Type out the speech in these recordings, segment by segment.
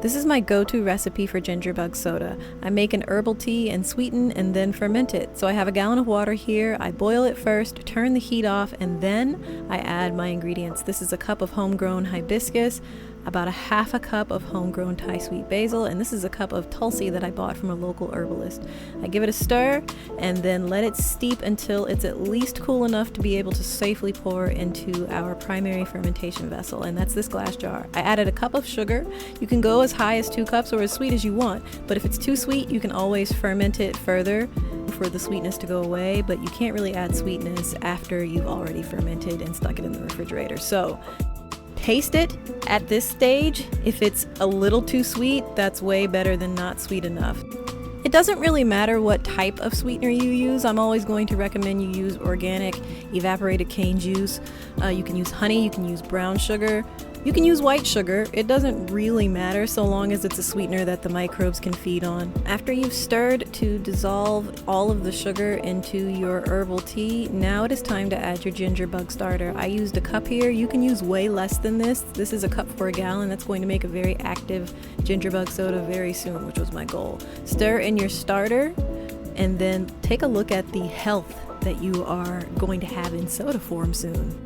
This is my go-to recipe for ginger bug soda. I make an herbal tea and sweeten and then ferment it. So I have a gallon of water here. I boil it first, turn the heat off, and then I add my ingredients. This is a cup of homegrown hibiscus, about a half a cup of homegrown Thai sweet basil, and this is a cup of Tulsi that I bought from a local herbalist. I give it a stir and then let it steep until it's at least cool enough to be able to safely pour into our primary fermentation vessel, and that's this glass jar. I added a cup of sugar. You can go as high as 2 cups or as sweet as you want, but if it's too sweet, you can always ferment it further for the sweetness to go away, but you can't really add sweetness after you've already fermented and stuck it in the refrigerator. So taste it at this stage. If it's a little too sweet, that's way better than not sweet enough. It doesn't really matter what type of sweetener you use. I'm always going to recommend you use organic evaporated cane juice. You can use honey, you can use brown sugar, you can use white sugar. It doesn't really matter so long as it's a sweetener that the microbes can feed on. After you've stirred to dissolve all of the sugar into your herbal tea, now it is time to add your ginger bug starter. I used a cup here. You can use way less than this. This is a cup for a gallon. That's going to make a very active ginger bug soda very soon, which was my goal. Stir in your starter and then take a look at the health that you are going to have in soda form soon.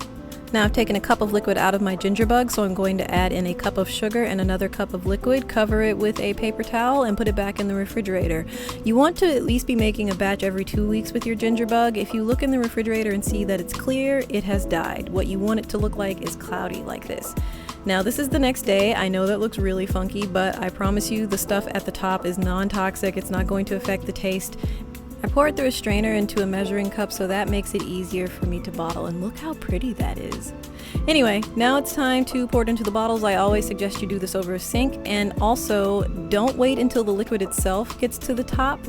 Now I've taken a cup of liquid out of my ginger bug, so I'm going to add in a cup of sugar and another cup of liquid, cover it with a paper towel, and put it back in the refrigerator. You want to at least be making a batch every 2 weeks with your ginger bug. If you look in the refrigerator and see that it's clear, it has died. What you want it to look like is cloudy like this. Now this is the next day. I know that looks really funky, but I promise you the stuff at the top is non-toxic. It's not going to affect the taste. I pour it through a strainer into a measuring cup, so that makes it easier for me to bottle, and look how pretty that is. Anyway, now it's time to pour it into the bottles. I always suggest you do this over a sink, and also don't wait until the liquid itself gets to the top.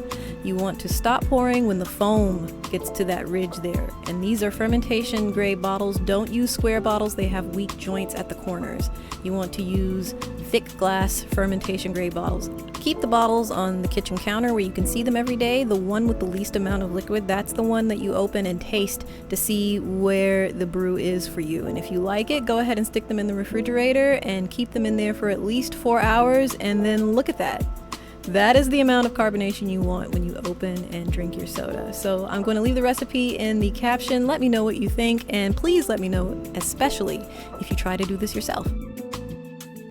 You want to stop pouring when the foam gets to that ridge there. And these are fermentation grade bottles. Don't use square bottles, they have weak joints at the corners. You want to use thick glass fermentation grade bottles. Keep the bottles on the kitchen counter where you can see them every day. The one with the least amount of liquid, that's the one that you open and taste to see where the brew is for you. And if you like it, go ahead and stick them in the refrigerator and keep them in there for at least 4 hours, and then look at that. That is the amount of carbonation you want when you open and drink your soda. So I'm going to leave the recipe in the caption. Let me know what you think, and please let me know, especially if you try to do this yourself.